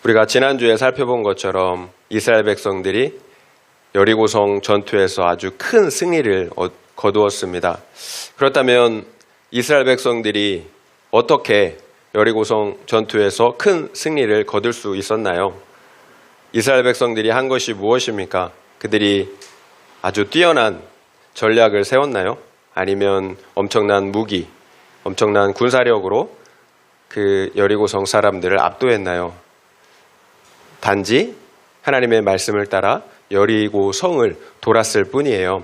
우리가 지난주에 살펴본 것처럼 이스라엘 백성들이 여리고성 전투에서 아주 큰 승리를 거두었습니다. 그렇다면 이스라엘 백성들이 어떻게 여리고성 전투에서 큰 승리를 거둘 수 있었나요? 이스라엘 백성들이 한 것이 무엇입니까? 그들이 아주 뛰어난 전략을 세웠나요? 아니면 엄청난 무기, 엄청난 군사력으로 그 여리고성 사람들을 압도했나요? 단지 하나님의 말씀을 따라 여리고성을 돌았을 뿐이에요.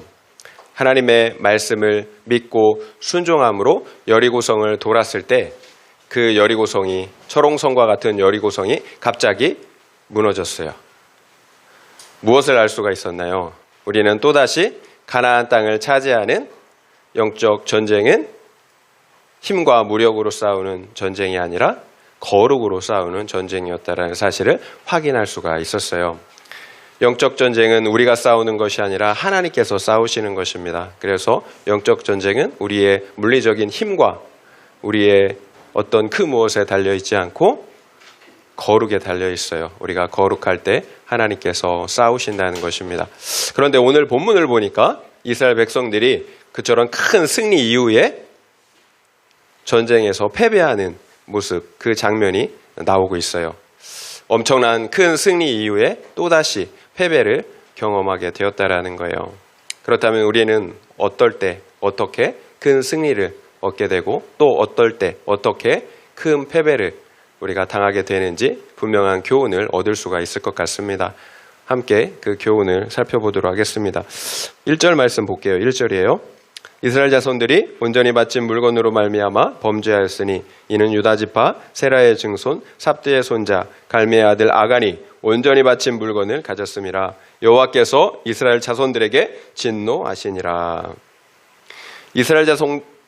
하나님의 말씀을 믿고 순종함으로 여리고성을 돌았을 때 그 여리고성이, 철옹성과 같은 여리고성이 갑자기 무너졌어요. 무엇을 알 수가 있었나요? 우리는 또다시 가나안 땅을 차지하는 영적 전쟁은 힘과 무력으로 싸우는 전쟁이 아니라 거룩으로 싸우는 전쟁이었다는 사실을 확인할 수가 있었어요. 영적 전쟁은 우리가 싸우는 것이 아니라 하나님께서 싸우시는 것입니다. 그래서 영적 전쟁은 우리의 물리적인 힘과 우리의 어떤 그 무엇에 달려있지 않고 거룩에 달려있어요. 우리가 거룩할 때 하나님께서 싸우신다는 것입니다. 그런데 오늘 본문을 보니까 이스라엘 백성들이 그처럼 큰 승리 이후에 전쟁에서 패배하는 모습, 그 장면이 나오고 있어요. 엄청난 큰 승리 이후에 또다시 패배를 경험하게 되었다라는 거예요. 그렇다면 우리는 어떨 때 어떻게 큰 승리를 얻게 되고 또 어떨 때 어떻게 큰 패배를 우리가 당하게 되는지 분명한 교훈을 얻을 수가 있을 것 같습니다. 함께 그 교훈을 살펴보도록 하겠습니다. 1절 말씀 볼게요. 1절이에요. 이스라엘 자손들이 온전히 바친 물건으로 말미암아 범죄하였으니 이는 유다 지파 세라의 증손 삽드의 손자 갈미의 아들 아간이 온전히 바친 물건을 가졌음이라. 여호와께서 이스라엘 자손들에게 진노하시니라.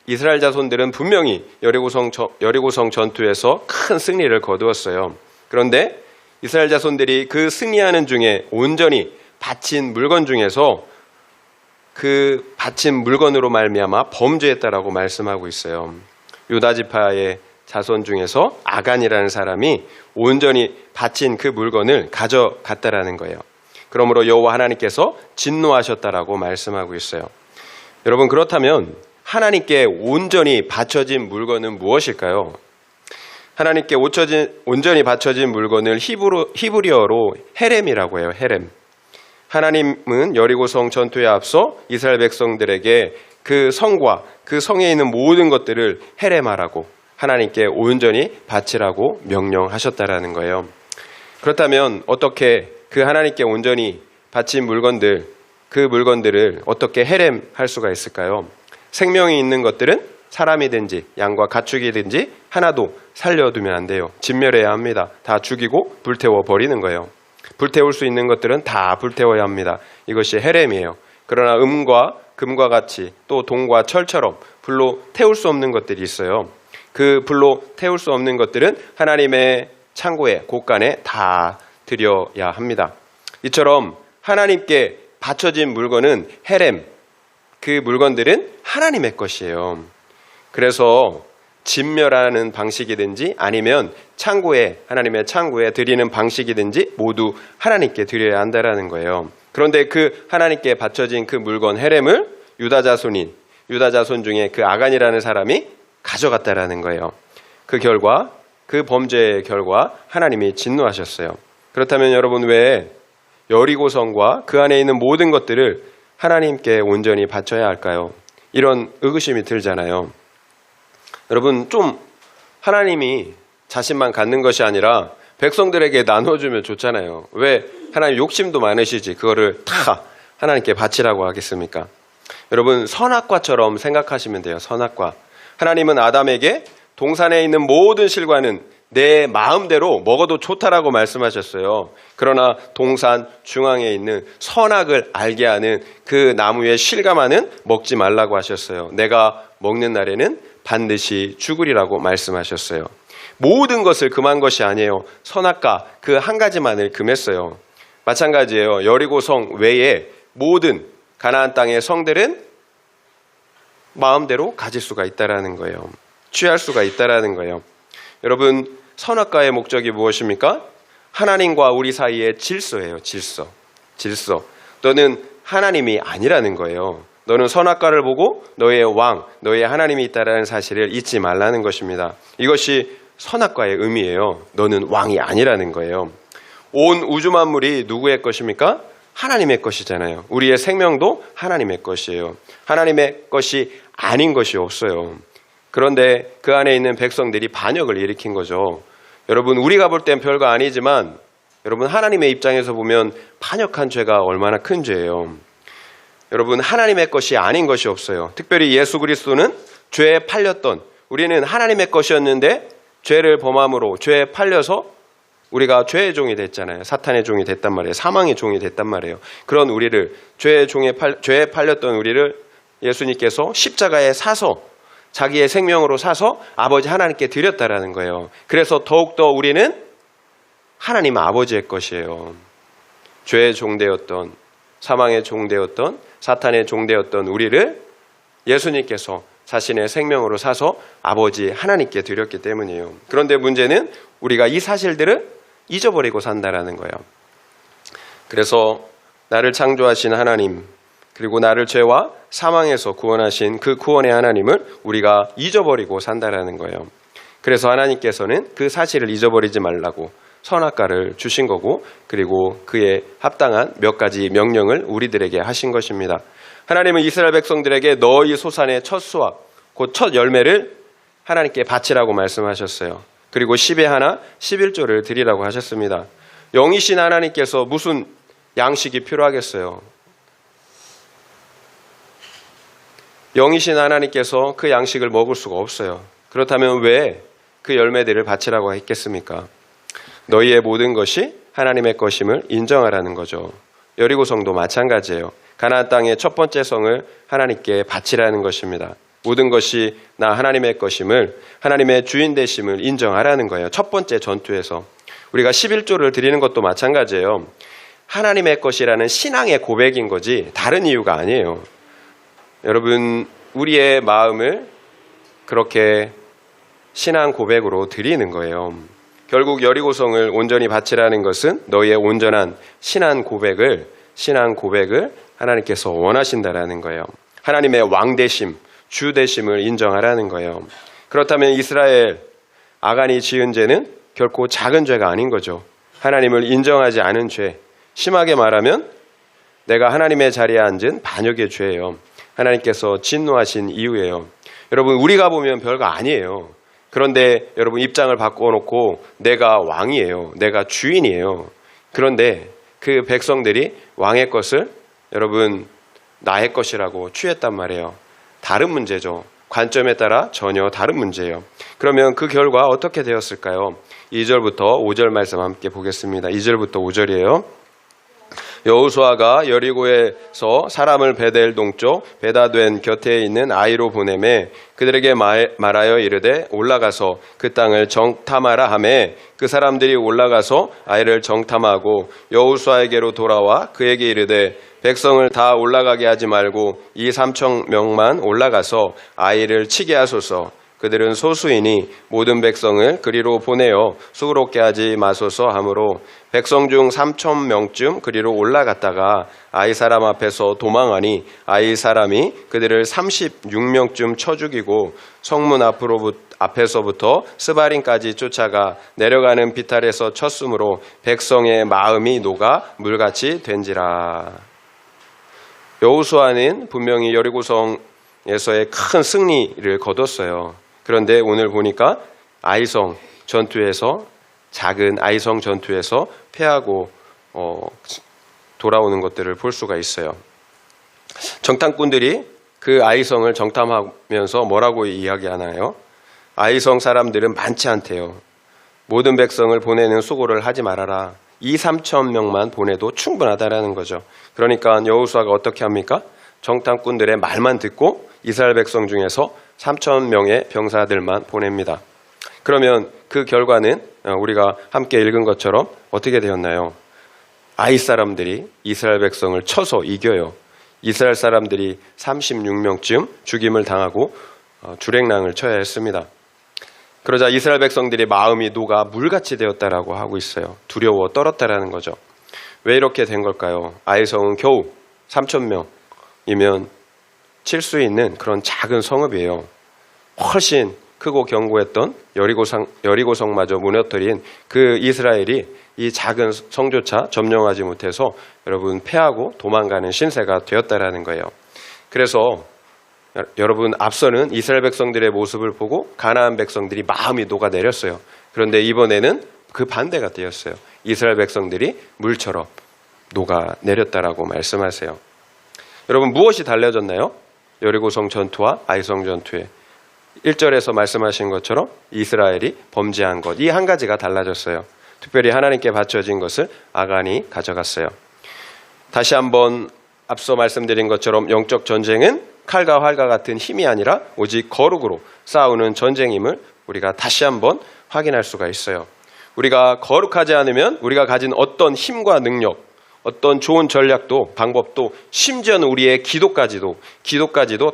이스라엘 자손들은 분명히 여리고성 전투에서 큰 승리를 거두었어요. 그런데 이스라엘 자손들이 그 승리하는 중에 온전히 바친 물건 중에서 그 바친 물건으로 말미암아 범죄했다라고 말씀하고 있어요. 유다 지파의 자손 중에서 아간이라는 사람이 온전히 바친 그 물건을 가져갔다라는 거예요. 그러므로 여호와 하나님께서 진노하셨다라고 말씀하고 있어요. 여러분, 그렇다면 하나님께 온전히 바쳐진 물건은 무엇일까요? 하나님께 온전히 바쳐진 물건을 히브리어로 헤렘이라고 해요. 헤렘. 하나님은 여리고성 전투에 앞서 이스라엘 백성들에게 그 성과 그 성에 있는 모든 것들을 헤렘하라고, 하나님께 온전히 바치라고 명령하셨다라는 거예요. 그렇다면 어떻게 그 하나님께 온전히 바친 물건들, 그 물건들을 어떻게 헤렘할 수가 있을까요? 생명이 있는 것들은 사람이든지 양과 가축이든지 하나도 살려두면 안 돼요. 진멸해야 합니다. 다 죽이고 불태워 버리는 거예요. 불태울 수 있는 것들은 다 불태워야 합니다. 이것이 헤렘이에요. 그러나 금과 같이 또 동과 철처럼 불로 태울 수 없는 것들이 있어요. 그 불로 태울 수 없는 것들은 하나님의 창고에, 곳간에 다 드려야 합니다. 이처럼 하나님께 바쳐진 물건은 헤렘, 그 물건들은 하나님의 것이에요. 그래서 진멸하는 방식이든지 아니면 하나님의 창고에 드리는 방식이든지 모두 하나님께 드려야 한다라는 거예요. 그런데 그 하나님께 바쳐진 그 물건 헤렘을 유다 자손 중에 그 아간이라는 사람이 가져갔다라는 거예요. 그 범죄의 결과 하나님이 진노하셨어요. 그렇다면 여러분, 왜 여리고성과 그 안에 있는 모든 것들을 하나님께 온전히 바쳐야 할까요? 이런 의구심이 들잖아요. 여러분, 좀 하나님이 자신만 갖는 것이 아니라 백성들에게 나눠주면 좋잖아요. 왜 하나님 욕심도 많으시지 그거를 다 하나님께 바치라고 하겠습니까? 여러분, 선악과처럼 생각하시면 돼요. 선악과. 하나님은 아담에게 동산에 있는 모든 실과는 내 마음대로 먹어도 좋다라고 말씀하셨어요. 그러나 동산 중앙에 있는 선악을 알게 하는 그 나무의 실과만은 먹지 말라고 하셨어요. 내가 먹는 날에는 반드시 죽으리라고 말씀하셨어요. 모든 것을 금한 것이 아니에요. 선악과 그 한 가지만을 금했어요. 마찬가지예요. 여리고성 외에 모든 가나안 땅의 성들은 마음대로 가질 수가 있다라는 거예요. 취할 수가 있다라는 거예요. 여러분, 선악과의 목적이 무엇입니까? 하나님과 우리 사이의 질서예요. 질서. 너는 하나님이 아니라는 거예요. 너는 선악과를 보고 너의 왕, 너의 하나님이 있다는 사실을 잊지 말라는 것입니다. 이것이 선악과의 의미예요. 너는 왕이 아니라는 거예요. 온 우주 만물이 누구의 것입니까? 하나님의 것이잖아요. 우리의 생명도 하나님의 것이에요. 하나님의 것이 아닌 것이 없어요. 그런데 그 안에 있는 백성들이 반역을 일으킨 거죠. 여러분, 우리가 볼 땐 별거 아니지만 여러분, 하나님의 입장에서 보면 반역한 죄가 얼마나 큰 죄예요. 여러분, 하나님의 것이 아닌 것이 없어요. 특별히 예수 그리스도는 죄에 팔렸던, 우리는 하나님의 것이었는데 죄를 범함으로 죄에 팔려서 우리가 죄의 종이 됐잖아요. 사탄의 종이 됐단 말이에요. 사망의 종이 됐단 말이에요. 그런 우리를, 죄에 팔렸던 우리를 예수님께서 십자가에 사서, 자기의 생명으로 사서 아버지 하나님께 드렸다라는 거예요. 그래서 더욱더 우리는 하나님 아버지의 것이에요. 죄의 종되었던, 사망의 종되었던, 사탄의 종되었던 우리를 예수님께서 자신의 생명으로 사서 아버지 하나님께 드렸기 때문이에요. 그런데 문제는 우리가 이 사실들을 잊어버리고 산다라는 거예요. 그래서 나를 창조하신 하나님, 그리고 나를 죄와 사망에서 구원하신 그 구원의 하나님을 우리가 잊어버리고 산다라는 거예요. 그래서 하나님께서는 그 사실을 잊어버리지 말라고 선악과를 주신 거고, 그리고 그에 합당한 몇 가지 명령을 우리들에게 하신 것입니다. 하나님은 이스라엘 백성들에게 너희 소산의 첫 수확, 곧 첫 열매를 하나님께 바치라고 말씀하셨어요. 그리고 10의 하나, 11조를 드리라고 하셨습니다. 영이신 하나님께서 무슨 양식이 필요하겠어요? 영이신 하나님께서 그 양식을 먹을 수가 없어요. 그렇다면 왜 그 열매들을 바치라고 했겠습니까? 너희의 모든 것이 하나님의 것임을 인정하라는 거죠. 여리고성도 마찬가지예요. 가나안 땅의 첫 번째 성을 하나님께 바치라는 것입니다. 모든 것이 나 하나님의 것임을, 하나님의 주인 되심을 인정하라는 거예요. 첫 번째 전투에서. 우리가 11조를 드리는 것도 마찬가지예요. 하나님의 것이라는 신앙의 고백인 거지 다른 이유가 아니에요. 여러분, 우리의 마음을 그렇게 신앙 고백으로 드리는 거예요. 결국 여리고성을 온전히 바치라는 것은 너희의 온전한 신앙 고백을 하나님께서 원하신다라는 거예요. 하나님의 왕 되심, 주 되심을 인정하라는 거예요. 그렇다면 이스라엘 아간이 지은 죄는 결코 작은 죄가 아닌 거죠. 하나님을 인정하지 않은 죄, 심하게 말하면 내가 하나님의 자리에 앉은 반역의 죄예요. 하나님께서 진노하신 이유예요. 여러분, 우리가 보면 별거 아니에요. 그런데 여러분, 입장을 바꿔놓고 내가 왕이에요. 내가 주인이에요. 그런데 그 백성들이 왕의 것을 여러분 나의 것이라고 취했단 말이에요. 다른 문제죠. 관점에 따라 전혀 다른 문제예요. 그러면 그 결과 어떻게 되었을까요? 2절부터 5절 말씀 함께 보겠습니다. 2절부터 5절이에요. 여호수아가 여리고에서 사람을 베델 동쪽 베다된 곁에 있는 아이로 보내매 그들에게 말하여 이르되 올라가서 그 땅을 정탐하라 하매 그 사람들이 올라가서 아이를 정탐하고 여호수아에게로 돌아와 그에게 이르되 백성을 다 올라가게 하지 말고 이 3천 명만 올라가서 아이를 치게 하소서. 그들은 소수이니 모든 백성을 그리로 보내어 수고롭게 하지 마소서 하므로 백성 중 3천 명쯤 그리로 올라갔다가 아이 사람 앞에서 도망하니 아이 사람이 그들을 36명쯤 쳐 죽이고 성문 앞에서부터 스바림까지 쫓아가 내려가는 비탈에서 쳤으므로 백성의 마음이 녹아 물같이 된지라. 여호수아는 분명히 여리고성에서의 큰 승리를 거뒀어요. 그런데 오늘 보니까 아이성 전투에서, 작은 아이성 전투에서 패하고 돌아오는 것들을 볼 수가 있어요. 정탐꾼들이 그 아이성을 정탐하면서 뭐라고 이야기하나요? 아이성 사람들은 많지 않대요. 모든 백성을 보내는 수고를 하지 말아라. 2-3천 명만 보내도 충분하다라는 거죠. 그러니까 여호수아가 어떻게 합니까? 정탐꾼들의 말만 듣고 이스라엘 백성 중에서 3천 명의 병사들만 보냅니다. 그러면 그 결과는 우리가 함께 읽은 것처럼 어떻게 되었나요? 아이 사람들이 이스라엘 백성을 쳐서 이겨요. 이스라엘 사람들이 36명쯤 죽임을 당하고 주랭랑을 쳐야 했습니다. 그러자 이스라엘 백성들이 마음이 녹아 물같이 되었다라고 하고 있어요. 두려워 떨었다라는 거죠. 왜 이렇게 된 걸까요? 아이성은 겨우 3,000명이면 칠 수 있는 그런 작은 성읍이에요. 훨씬 크고 견고했던 여리고성마저 무너뜨린 그 이스라엘이 이 작은 성조차 점령하지 못해서 여러분 패하고 도망가는 신세가 되었다라는 거예요. 그래서 여러분 앞서는 이스라엘 백성들의 모습을 보고 가나안 백성들이 마음이 녹아내렸어요. 그런데 이번에는 그 반대가 되었어요. 이스라엘 백성들이 물처럼 녹아내렸다라고 말씀하세요. 여러분 무엇이 달라졌나요? 여리고성 전투와 아이성 전투에 1절에서 말씀하신 것처럼 이스라엘이 범죄한 것, 이 한 가지가 달라졌어요. 특별히 하나님께 바쳐진 것을 아간이 가져갔어요. 다시 한번 앞서 말씀드린 것처럼 영적 전쟁은 칼과 활과 같은 힘이 아니라 오직 거룩으로 싸우는 전쟁임을 우리가 다시 한번 확인할 수가 있어요. 우리가 거룩하지 않으면 우리가 가진 어떤 힘과 능력, 어떤 좋은 전략도 방법도 심지어는 우리의 기도까지도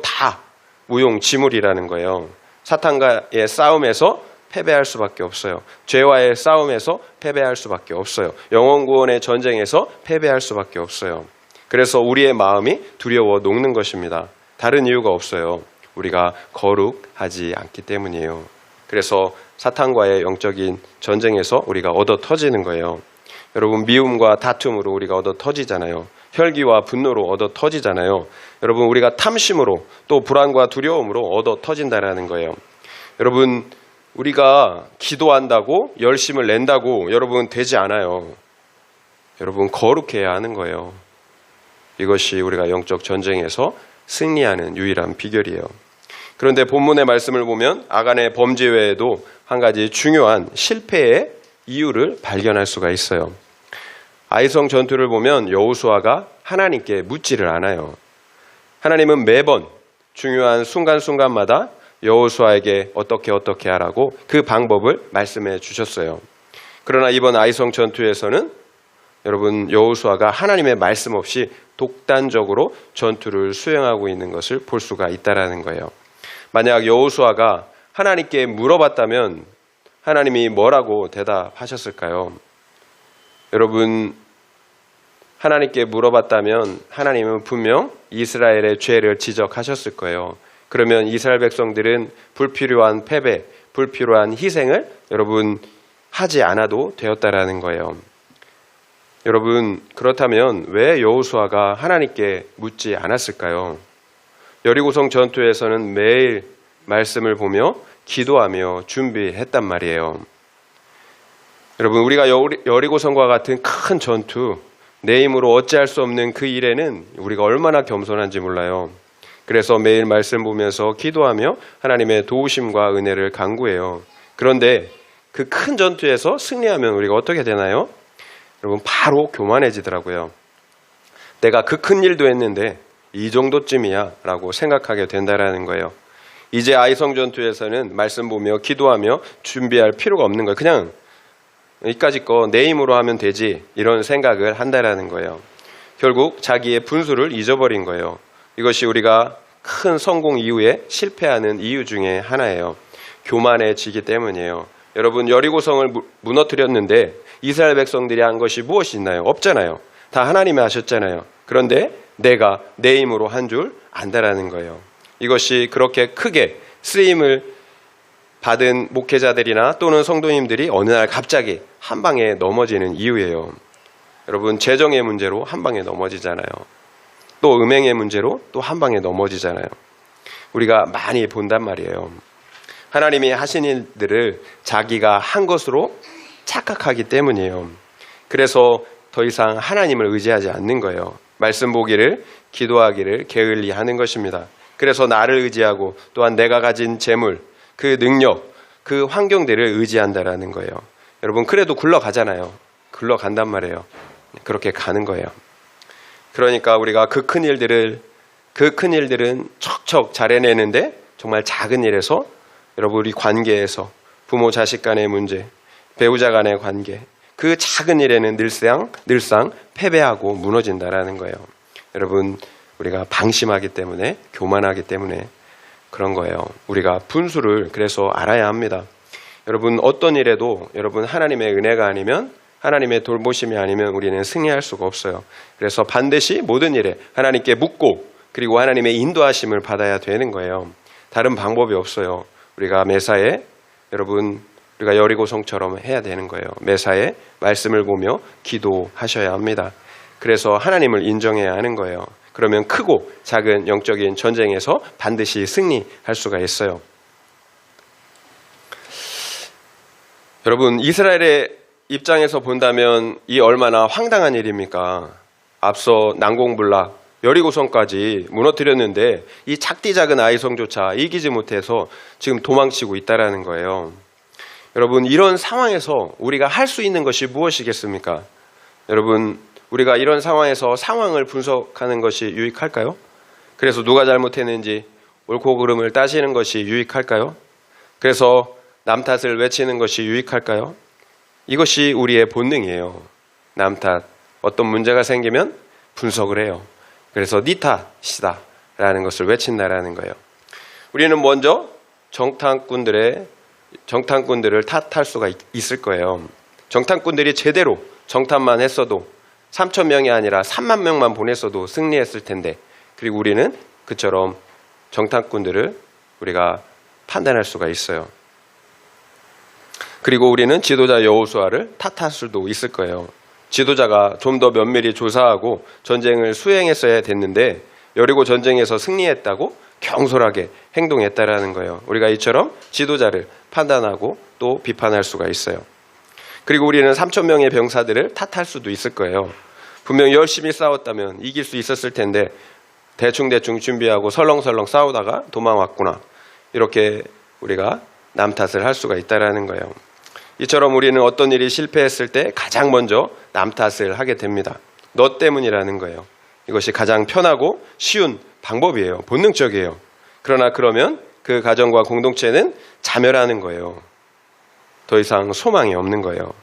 다 무용지물이라는 거예요. 사탄과의 싸움에서 패배할 수밖에 없어요. 죄와의 싸움에서 패배할 수밖에 없어요. 영혼 구원의 전쟁에서 패배할 수밖에 없어요. 그래서 우리의 마음이 두려워 녹는 것입니다. 다른 이유가 없어요. 우리가 거룩하지 않기 때문이에요. 그래서 사탄과의 영적인 전쟁에서 우리가 얻어 터지는 거예요. 여러분 미움과 다툼으로 우리가 얻어 터지잖아요. 혈기와 분노로 얻어 터지잖아요. 여러분 우리가 탐심으로 또 불안과 두려움으로 얻어 터진다라는 거예요. 여러분 우리가 기도한다고 열심을 낸다고 여러분 되지 않아요. 여러분 거룩해야 하는 거예요. 이것이 우리가 영적 전쟁에서 승리하는 유일한 비결이에요. 그런데 본문의 말씀을 보면 아간의 범죄 외에도 한 가지 중요한 실패의 이유를 발견할 수가 있어요. 아이성 전투를 보면 여호수아가 하나님께 묻지를 않아요. 하나님은 매번 중요한 순간순간마다 여호수아에게 어떻게 하라고 그 방법을 말씀해 주셨어요. 그러나 이번 아이성 전투에서는 여러분 여호수아가 하나님의 말씀 없이 독단적으로 전투를 수행하고 있는 것을 볼 수가 있다라는 거예요. 만약 여호수아가 하나님께 물어봤다면 하나님이 뭐라고 대답하셨을까요? 여러분 하나님께 물어봤다면 하나님은 분명 이스라엘의 죄를 지적하셨을 거예요. 그러면 이스라엘 백성들은 불필요한 패배, 불필요한 희생을 여러분 하지 않아도 되었다라는 거예요. 여러분 그렇다면 왜 여호수아가 하나님께 묻지 않았을까요? 여리고성 전투에서는 매일 말씀을 보며 기도하며 준비했단 말이에요. 여러분 우리가 여리고성과 같은 큰 전투, 내 힘으로 어찌할 수 없는 그 일에는 우리가 얼마나 겸손한지 몰라요. 그래서 매일 말씀 보면서 기도하며 하나님의 도우심과 은혜를 간구해요. 그런데 그 큰 전투에서 승리하면 우리가 어떻게 되나요? 여러분 바로 교만해지더라고요. 내가 그 큰 일도 했는데 이 정도쯤이야 라고 생각하게 된다라는 거예요. 이제 아이성 전투에서는 말씀 보며 기도하며 준비할 필요가 없는 거예요. 그냥 이까짓 거 내 힘으로 하면 되지 이런 생각을 한다라는 거예요. 결국 자기의 분수를 잊어버린 거예요. 이것이 우리가 큰 성공 이후에 실패하는 이유 중에 하나예요. 교만해지기 때문이에요. 여러분 여리고성을 무너뜨렸는데 이스라엘 백성들이 한 것이 무엇이 있나요? 없잖아요. 다 하나님이 하셨잖아요. 그런데 내가 내 힘으로 한 줄 안다라는 거예요. 이것이 그렇게 크게 쓰임을 받은 목회자들이나 또는 성도님들이 어느 날 갑자기 한 방에 넘어지는 이유예요. 여러분 재정의 문제로 한 방에 넘어지잖아요. 또 음행의 문제로 또 한 방에 넘어지잖아요. 우리가 많이 본단 말이에요. 하나님이 하신 일들을 자기가 한 것으로 착각하기 때문이에요. 그래서 더 이상 하나님을 의지하지 않는 거예요. 말씀 보기를, 기도하기를 게을리 하는 것입니다. 그래서 나를 의지하고 또한 내가 가진 재물, 그 능력, 그 환경들을 의지한다라는 거예요. 여러분 그래도 굴러가잖아요. 굴러간단 말이에요. 그렇게 가는 거예요. 그러니까 우리가 그 큰 일들은 척척 잘 해내는데 정말 작은 일에서 여러분 우리 관계에서 부모 자식 간의 문제, 배우자 간의 관계, 그 작은 일에는 늘상 패배하고 무너진다라는 거예요. 여러분 우리가 방심하기 때문에, 교만하기 때문에 그런 거예요. 우리가 분수를 그래서 알아야 합니다. 여러분 어떤 일에도 여러분 하나님의 은혜가 아니면 하나님의 돌보심이 아니면 우리는 승리할 수가 없어요. 그래서 반드시 모든 일에 하나님께 묻고 그리고 하나님의 인도하심을 받아야 되는 거예요. 다른 방법이 없어요. 우리가 매사에 여러분 우리가 여리고성처럼 해야 되는 거예요. 매사에 말씀을 보며 기도하셔야 합니다. 그래서 하나님을 인정해야 하는 거예요. 그러면 크고 작은 영적인 전쟁에서 반드시 승리할 수가 있어요. 여러분 이스라엘의 입장에서 본다면 이 얼마나 황당한 일입니까? 앞서 난공불락 여리고성까지 무너뜨렸는데 이 작디 작은 아이성조차 이기지 못해서 지금 도망치고 있다라는 거예요. 여러분 이런 상황에서 우리가 할 수 있는 것이 무엇이겠습니까? 여러분 우리가 이런 상황에서 상황을 분석하는 것이 유익할까요? 그래서 누가 잘못했는지 옳고 그름을 따지는 것이 유익할까요? 그래서 남 탓을 외치는 것이 유익할까요? 이것이 우리의 본능이에요. 남 탓, 어떤 문제가 생기면 분석을 해요. 그래서 네 탓이다 라는 것을 외친다라는 거예요. 우리는 먼저 정탐꾼들을 탓할 수가 있을 거예요. 정탐꾼들이 제대로 정탐만 했어도 3,000명이 아니라 3만 명만 보냈어도 승리했을 텐데, 그리고 우리는 그처럼 정탐꾼들을 우리가 판단할 수가 있어요. 그리고 우리는 지도자 여호수아를 탓할 수도 있을 거예요. 지도자가 좀 더 면밀히 조사하고 전쟁을 수행했어야 됐는데 여리고 전쟁에서 승리했다고 경솔하게 행동했다라는 거예요. 우리가 이처럼 지도자를 판단하고 또 비판할 수가 있어요. 그리고 우리는 3,000명의 병사들을 탓할 수도 있을 거예요. 분명히 열심히 싸웠다면 이길 수 있었을 텐데 대충 준비하고 설렁설렁 싸우다가 도망왔구나. 이렇게 우리가 남 탓을 할 수가 있다라는 거예요. 이처럼 우리는 어떤 일이 실패했을 때 가장 먼저 남 탓을 하게 됩니다. 너 때문이라는 거예요. 이것이 가장 편하고 쉬운 방법이에요. 본능적이에요. 그러나 그러면 그 가정과 공동체는 자멸하는 거예요. 더 이상 소망이 없는 거예요.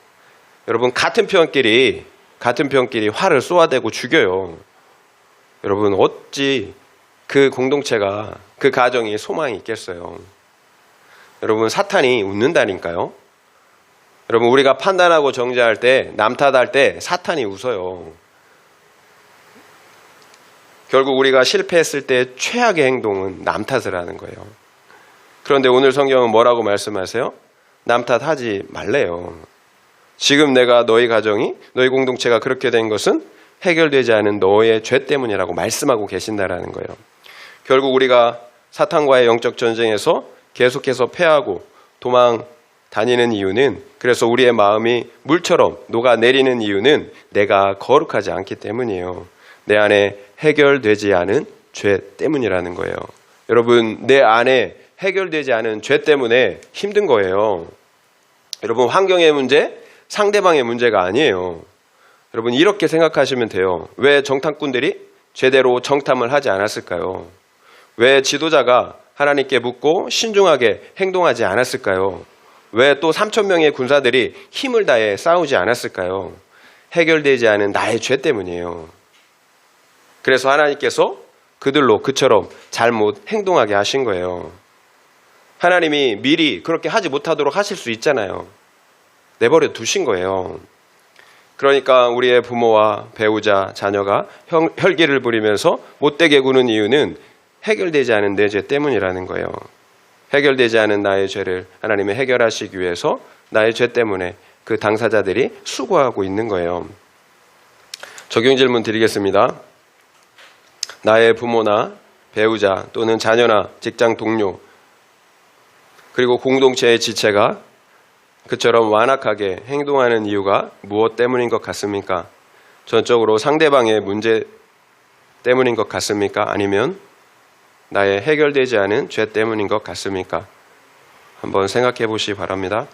여러분 같은 편끼리 화를 쏘아대고 죽여요. 여러분 어찌 그 공동체가 그 가정이 소망이 있겠어요. 여러분 사탄이 웃는다니까요. 여러분 우리가 판단하고 정죄할 때 남 탓할 때 사탄이 웃어요. 결국 우리가 실패했을 때 최악의 행동은 남 탓을 하는 거예요. 그런데 오늘 성경은 뭐라고 말씀하세요? 남 탓하지 말래요. 지금 내가 너희 가정이 너희 공동체가 그렇게 된 것은 해결되지 않은 너의 죄 때문이라고 말씀하고 계신다라는 거예요. 결국 우리가 사탄과의 영적 전쟁에서 계속해서 패하고 도망 다니는 이유는, 그래서 우리의 마음이 물처럼 녹아내리는 이유는 내가 거룩하지 않기 때문이에요. 내 안에 해결되지 않은 죄 때문이라는 거예요. 여러분 내 안에 해결되지 않은 죄 때문에 힘든 거예요. 여러분 환경의 문제, 상대방의 문제가 아니에요. 여러분 이렇게 생각하시면 돼요. 왜 정탐꾼들이 제대로 정탐을 하지 않았을까요? 왜 지도자가 하나님께 묻고 신중하게 행동하지 않았을까요? 왜 또 3,000명의 군사들이 힘을 다해 싸우지 않았을까요? 해결되지 않은 나의 죄 때문이에요. 그래서 하나님께서 그들로 그처럼 잘못 행동하게 하신 거예요. 하나님이 미리 그렇게 하지 못하도록 하실 수 있잖아요. 내버려 두신 거예요. 그러니까 우리의 부모와 배우자, 자녀가 혈기를 부리면서 못되게 구는 이유는 해결되지 않은 내 죄 때문이라는 거예요. 해결되지 않은 나의 죄를 하나님이 해결하시기 위해서 나의 죄 때문에 그 당사자들이 수고하고 있는 거예요. 적용 질문 드리겠습니다. 나의 부모나 배우자 또는 자녀나 직장 동료 그리고 공동체의 지체가 그처럼 완악하게 행동하는 이유가 무엇 때문인 것 같습니까? 전적으로 상대방의 문제 때문인 것 같습니까? 아니면 나의 해결되지 않은 죄 때문인 것 같습니까? 한번 생각해 보시기 바랍니다.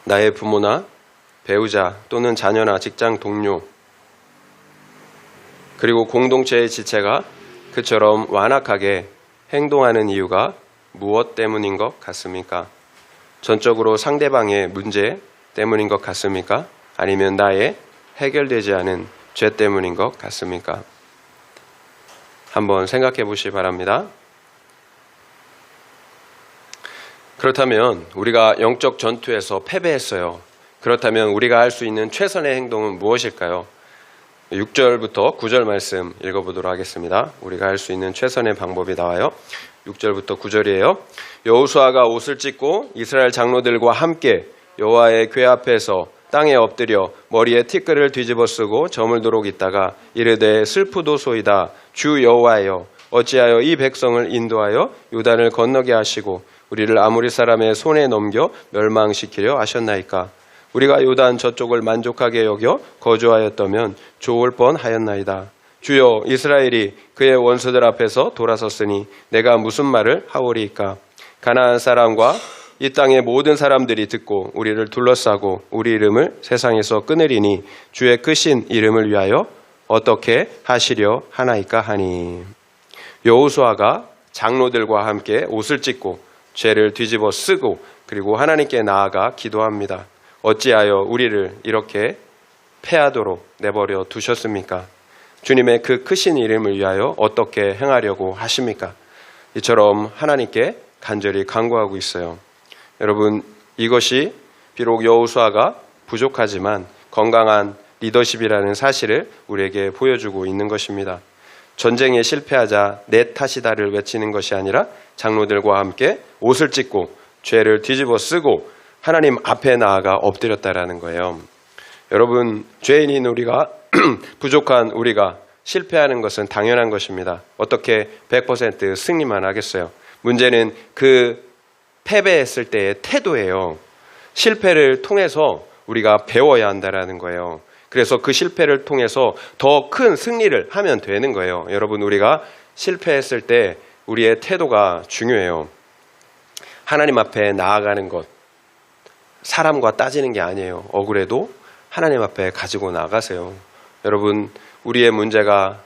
나의 부모나 배우자 또는 자녀나 직장 동료 그리고 공동체의 지체가 그처럼 완악하게 행동하는 이유가 무엇 때문인 것 같습니까? 전적으로 상대방의 문제 때문인 것 같습니까? 아니면 나의 해결되지 않은 죄 때문인 것 같습니까? 한번 생각해 보시기 바랍니다. 그렇다면 우리가 영적 전투에서 패배했어요. 그렇다면 우리가 할 수 있는 최선의 행동은 무엇일까요? 6절부터 9절 말씀 읽어보도록 하겠습니다. 우리가 할 수 있는 최선의 방법이 나와요. 6절부터 9절이에요. 여호수아가 옷을 찢고 이스라엘 장로들과 함께 여호와의 궤 앞에서 땅에 엎드려 머리에 티끌을 뒤집어 쓰고 저물도록 있다가 이르되 슬프도소이다. 주 여호와여, 어찌하여 이 백성을 인도하여 요단을 건너게 하시고 우리를 아모리 사람의 손에 넘겨 멸망시키려 하셨나이까. 우리가 요단 저쪽을 만족하게 여겨 거주하였다면 좋을 뻔하였나이다. 주여, 이스라엘이 그의 원수들 앞에서 돌아섰으니 내가 무슨 말을 하오리이까. 가나안 사람과 이 땅의 모든 사람들이 듣고 우리를 둘러싸고 우리 이름을 세상에서 끊으리니 주의 크신 이름을 위하여 어떻게 하시려 하나이까 하니. 여호수아가 장로들과 함께 옷을 찢고 죄를 뒤집어 쓰고 그리고 하나님께 나아가 기도합니다. 어찌하여 우리를 이렇게 패하도록 내버려 두셨습니까? 주님의 그 크신 이름을 위하여 어떻게 행하려고 하십니까? 이처럼 하나님께 간절히 간구하고 있어요. 여러분, 이것이 비록 여호수아가 부족하지만 건강한 리더십이라는 사실을 우리에게 보여주고 있는 것입니다. 전쟁에 실패하자 내 탓이다를 외치는 것이 아니라 장로들과 함께 옷을 찢고 죄를 뒤집어 쓰고 하나님 앞에 나아가 엎드렸다라는 거예요. 여러분, 죄인인 우리가 부족한 우리가 실패하는 것은 당연한 것입니다. 어떻게 100% 승리만 하겠어요? 문제는 그 패배했을 때의 태도예요. 실패를 통해서 우리가 배워야 한다라는 거예요. 그래서 그 실패를 통해서 더 큰 승리를 하면 되는 거예요. 여러분, 우리가 실패했을 때 우리의 태도가 중요해요. 하나님 앞에 나아가는 것, 사람과 따지는 게 아니에요. 억울해도 하나님 앞에 가지고 나가세요. 여러분, 우리의 문제가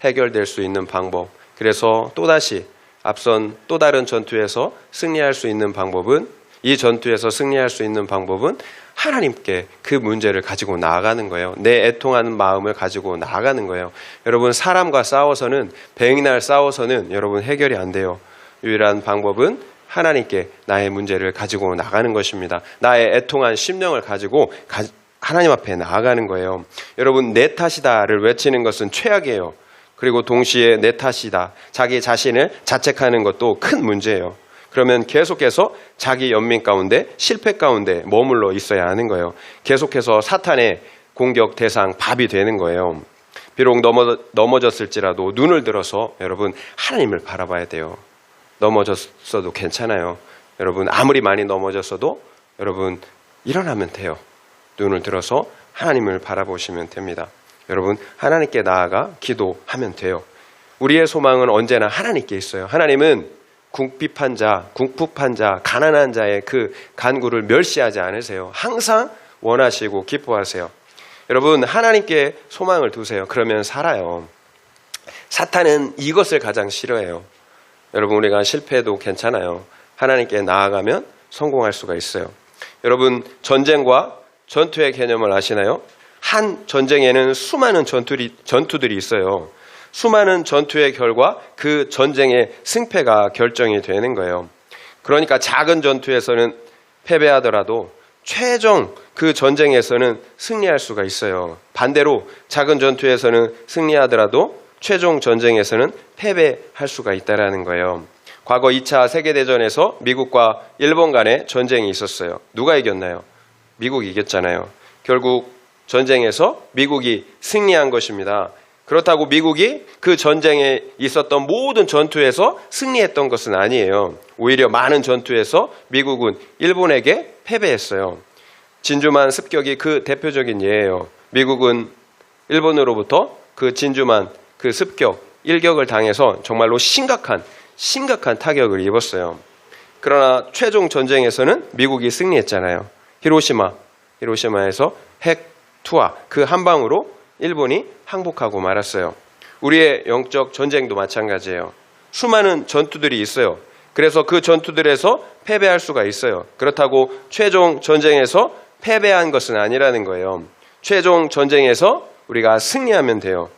해결될 수 있는 방법, 그래서 또다시 앞선 또 다른 전투에서 승리할 수 있는 방법은, 이 전투에서 승리할 수 있는 방법은 하나님께 그 문제를 가지고 나아가는 거예요. 내 애통하는 마음을 가지고 나아가는 거예요. 여러분, 사람과 싸워서는, 백날 싸워서는 여러분 해결이 안 돼요. 유일한 방법은 하나님께 나의 문제를 가지고 나가는 것입니다. 나의 애통한 심령을 가지고 하나님 앞에 나아가는 거예요. 여러분, 내 탓이다를 외치는 것은 최악이에요. 그리고 동시에 내 탓이다, 자기 자신을 자책하는 것도 큰 문제예요. 그러면 계속해서 자기 연민 가운데, 실패 가운데 머물러 있어야 하는 거예요. 계속해서 사탄의 공격 대상, 밥이 되는 거예요. 비록 넘어졌을지라도 눈을 들어서 여러분 하나님을 바라봐야 돼요. 넘어졌어도 괜찮아요. 여러분, 아무리 많이 넘어졌어도 여러분 일어나면 돼요. 눈을 들어서 하나님을 바라보시면 됩니다. 여러분, 하나님께 나아가 기도하면 돼요. 우리의 소망은 언제나 하나님께 있어요. 하나님은 궁핍한 자, 궁핍한 자, 가난한 자의 그 간구를 멸시하지 않으세요. 항상 원하시고 기뻐하세요. 여러분, 하나님께 소망을 두세요. 그러면 살아요. 사탄은 이것을 가장 싫어해요. 여러분, 우리가 실패해도 괜찮아요. 하나님께 나아가면 성공할 수가 있어요. 여러분, 전쟁과 전투의 개념을 아시나요? 한 전쟁에는 수많은 전투들이 있어요. 수많은 전투의 결과 그 전쟁의 승패가 결정이 되는 거예요. 그러니까 작은 전투에서는 패배하더라도 최종 그 전쟁에서는 승리할 수가 있어요. 반대로 작은 전투에서는 승리하더라도 최종 전쟁에서는 패배할 수가 있다는 거예요. 과거 2차 세계대전에서 미국과 일본 간의 전쟁이 있었어요. 누가 이겼나요? 미국이 이겼잖아요. 결국 전쟁에서 미국이 승리한 것입니다. 그렇다고 미국이 그 전쟁에 있었던 모든 전투에서 승리했던 것은 아니에요. 오히려 많은 전투에서 미국은 일본에게 패배했어요. 진주만 습격이 그 대표적인 예예요. 미국은 일본으로부터 그 진주만 그 습격, 일격을 당해서 정말로 심각한 타격을 입었어요. 그러나 최종 전쟁에서는 미국이 승리했잖아요. 히로시마에서 핵 투하, 그 한 방으로 일본이 항복하고 말았어요. 우리의 영적 전쟁도 마찬가지예요. 수많은 전투들이 있어요. 그래서 그 전투들에서 패배할 수가 있어요. 그렇다고 최종 전쟁에서 패배한 것은 아니라는 거예요. 최종 전쟁에서 우리가 승리하면 돼요.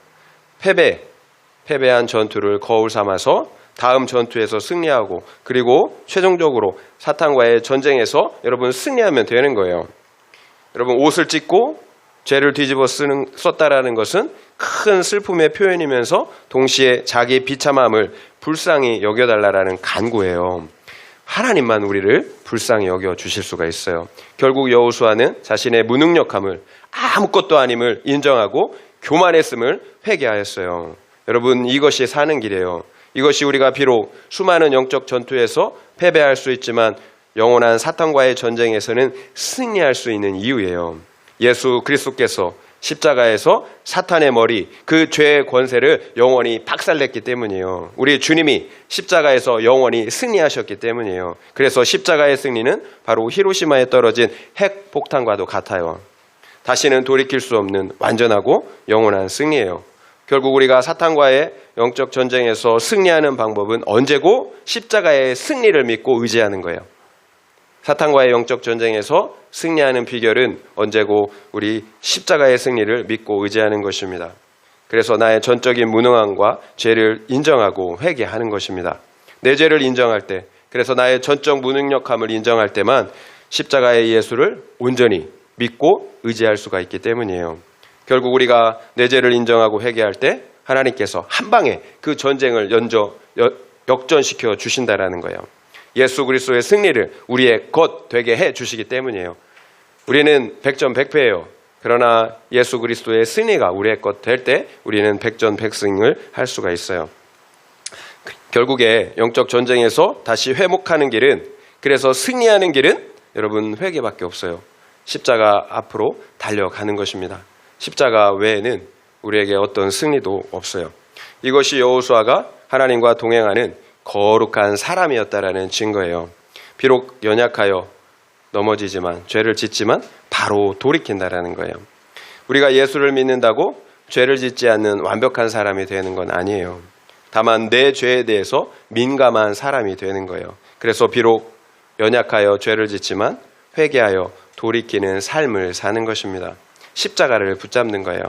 패배한 전투를 거울 삼아서 다음 전투에서 승리하고 그리고 최종적으로 사탄과의 전쟁에서 여러분 승리하면 되는 거예요. 여러분 옷을 찢고 죄를 뒤집어 썼다라는 것은 큰 슬픔의 표현이면서 동시에 자기 비참함을 불쌍히 여겨달라라는 간구예요. 하나님만 우리를 불쌍히 여겨 주실 수가 있어요. 결국 여호수아는 자신의 무능력함을 아무것도 아님을 인정하고 교만했음을 회개하였어요. 여러분 이것이 사는 길이에요. 이것이 우리가 비록 수많은 영적 전투에서 패배할 수 있지만 영원한 사탄과의 전쟁에서는 승리할 수 있는 이유예요. 예수 그리스도께서 십자가에서 사탄의 머리, 그 죄의 권세를 영원히 박살냈기 때문이에요. 우리 주님이 십자가에서 영원히 승리하셨기 때문이에요. 그래서 십자가의 승리는 바로 히로시마에 떨어진 핵폭탄과도 같아요. 다시는 돌이킬 수 없는 완전하고 영원한 승리예요. 결국 우리가 사탄과의 영적 전쟁에서 승리하는 방법은 언제고 십자가의 승리를 믿고 의지하는 거예요. 사탄과의 영적 전쟁에서 승리하는 비결은 언제고 우리 십자가의 승리를 믿고 의지하는 것입니다. 그래서 나의 전적인 무능함과 죄를 인정하고 회개하는 것입니다. 내 죄를 인정할 때, 그래서 나의 전적 무능력함을 인정할 때만 십자가의 예수를 온전히 믿고 의지할 수가 있기 때문이에요. 결국 우리가 내 죄를 인정하고 회개할 때 하나님께서 한 방에 그 전쟁을 역전시켜 주신다라는 거예요. 예수 그리스도의 승리를 우리의 것 되게 해 주시기 때문이에요. 우리는 백전백패예요. 그러나 예수 그리스도의 승리가 우리의 것 될 때 우리는 백전백승을 할 수가 있어요. 결국에 영적 전쟁에서 다시 회복하는 길은, 그래서 승리하는 길은 여러분 회개밖에 없어요. 십자가 앞으로 달려가는 것입니다. 십자가 외에는 우리에게 어떤 승리도 없어요. 이것이 여호수아가 하나님과 동행하는 거룩한 사람이었다라는 증거예요. 비록 연약하여 넘어지지만, 죄를 짓지만 바로 돌이킨다라는 거예요. 우리가 예수를 믿는다고 죄를 짓지 않는 완벽한 사람이 되는 건 아니에요. 다만 내 죄에 대해서 민감한 사람이 되는 거예요. 그래서 비록 연약하여 죄를 짓지만 회개하여 돌이키는 삶을 사는 것입니다. 십자가를 붙잡는 거예요.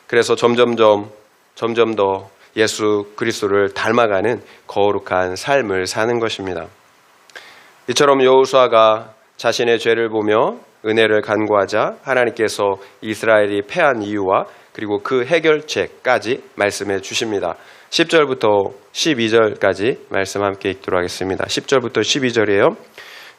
그래서 점점 더 예수 그리스도를 닮아가는 거룩한 삶을 사는 것입니다. 이처럼 여호수아가 자신의 죄를 보며 은혜를 간구하자 하나님께서 이스라엘이 패한 이유와 그리고 그 해결책까지 말씀해 주십니다. 10절부터 12절까지 말씀 함께 읽도록 하겠습니다. 10절부터 12절이에요.